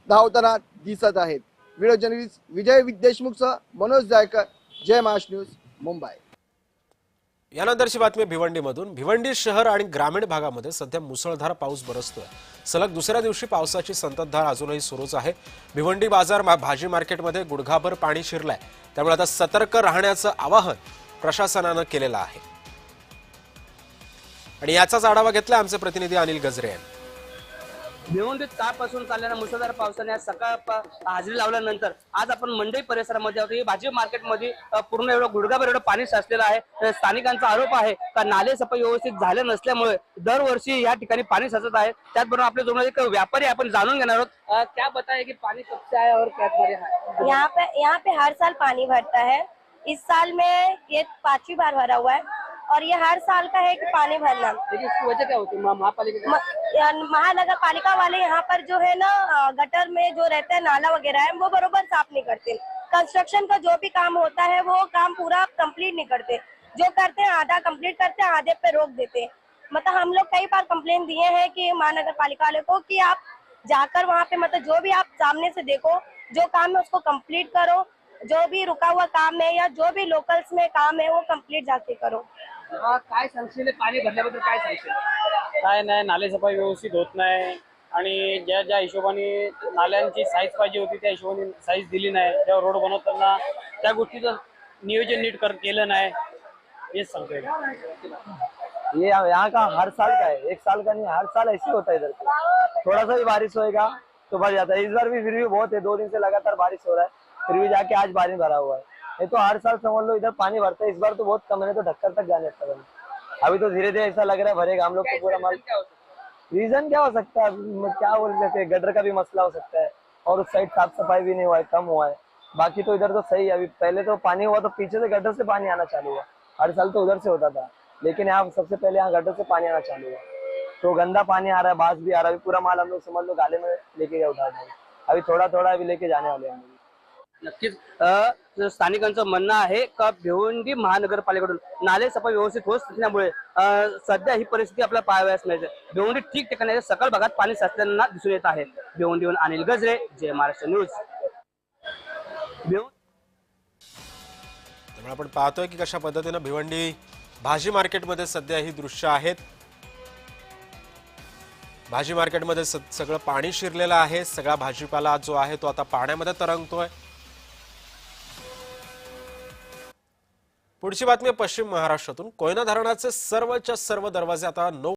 धावताना दिसत आहेत। व्हिडिओ जर्नलिस्ट विजय देशमुखसह मनोज जायकर, जय महाराष्ट्र न्यूज, मुंबई। यानंतरची बातमी भिवंडीमधून। भिवंडी शहर आणि ग्रामीण भागामध्ये सध्या मुसळधार पाऊस बरसतोय। सलग दुसऱ्या दिवशी पावसाची संततधार अजूनही सुरूच आहे। भिवंडी बाजार भाजी मार्केटमध्ये गुडघाभर पाणी शिरलंय, त्यामुळे आता सतर्क राहण्याचं आवाहन प्रशासनानं केलेलं आहे। आणि याचाच आढावा घेतला आमचे प्रतिनिधी अनिल गजरे यांनी। भिवंडीत कालपासून चाललेल्या मुसळधार पावसाने आज सकाळ हजेरी लावल्यानंतर आज आपण मंडई परिसरामध्ये आहोत। भाजी मार्केटमध्ये पूर्ण एवढं गुडघाभर एवढं पाणी साचलेलं आहे। स्थानिकांचा आरोप आहे का नाले सफाई व्यवस्थित झाले नसल्यामुळे दरवर्षी या ठिकाणी पाणी साचत आहे। त्याचबरोबर आपल्या जोडीला एक व्यापारी आपण जाणून घेणार आहोत। क्या बताए कि पानी कब से आया और क्या है? यहाँ पे हर साल पानी भरता है। इस साल में ये 5वीं बार भरा हुआ है और ये हर साल का है कि पानी भरना। लेकिन इसकी वजह क्या होती है? महापालिका महानगर पालिका वाले यहाँ पर जो है ना गटर में जो रहता है नाला वगैरह है वो बरोबर साफ नहीं करते। कंस्ट्रक्शन का जो भी काम होता है वो काम पूरा कंप्लीट नहीं करते। जो करते हैं आधा कंप्लीट करते हैं, आधे पे रोक देते हैं। मतलब हम लोग कई बार कंप्लेन दिए हैं कि महानगर पालिका वाले को कि आप जाकर वहाँ पे मतलब जो भी आप सामने से देखो, जो काम है उसको कंप्लीट करो। जो भी रुका हुआ काम है या जो भी लोकल्स में काम है वो कंप्लीट जाके करो। काय सांगशील? पाणी भरल्याबद्दल काय सांगशील? काय नाही, नाले सफाई व्यवस्थित होत नाही आणि ज्या ज्या हिशोबाने नाल्यांची साईज पाहिजे होती त्या हिशोबाने साईज दिली नाही। जेव्हा रोड बनवताना त्या गोष्टीचं नियोजन नीट केलं नाही, हेच सांगतोय। ये यहाँ का हर साल का है, एक साल का नहीं, हर साल ऐसे होता है इधर पे। थोड़ा सा भी बारिश होएगा तो भर जाता है। इस बार भी फिर भी बहुत है, 2 दिन से लगातार बारिश हो रहा है, फिर भी जाके आज पानी भरा हुआ है। ये तो हर साल समझ लो इधर पानी भरता है, इस बार तो बहुत कम है, तो ढक्कन तक जाने लगता है। अभी तो धीरे धीरे ऐसा लग रहा है भरेगा। हम लोग तो पूरा माल रीजन क्या हो सकता है, क्या बोल सकते हैं, गटर का भी मसला हो सकता है और उस साइड साफ सफाई भी नहीं हुआ है, कम हुआ है। बाकी तो इधर तो सही है। अभी पहले तो पानी हुआ तो पीछे से गटर से पानी आना चालू हुआ, हर साल तो उधर से होता था, लेकिन यहाँ सबसे पहले यहाँ गटर से पानी आना चालू हुआ। तो गंदा पानी आ रहा है, बास भी आ रहा है। पूरा माल हम लोग समझ लो गाले में लेके गए उठा देंगे। अभी थोड़ा थोड़ा अभी लेके जाने वाले हैं। नक्कीच स्थानिकांचं म्हणणं आहे का भिवंडी महानगरपालिकेकडून नाले सफाई व्यवस्थित होत नसल्यामुळे सध्या ही परिस्थिती आपल्याला पाहावयास मिळते। भिवंडी ठिकठिकाणी सकाळ भागात पाणी साचल्यानं दिसून येत आहे। भिवंडीहून अनिल गजरे, जय महाराष्ट्र न्यूज। त्यामुळे आपण पाहतोय की कशा पद्धतीने भिवंडी भाजी मार्केटमध्ये सध्या ही दृश्य आहेत। भाजी मार्केटमध्ये सगळं पाणी शिरलेलं आहे। सगळा भाजीपाला जो आहे तो आता पाण्यामध्ये तरंगतोय। पुढची बातमी पश्चिम महाराष्ट्रातून। कोयना धरणाचे सर्वच्या सर्व दरवाजे आता 9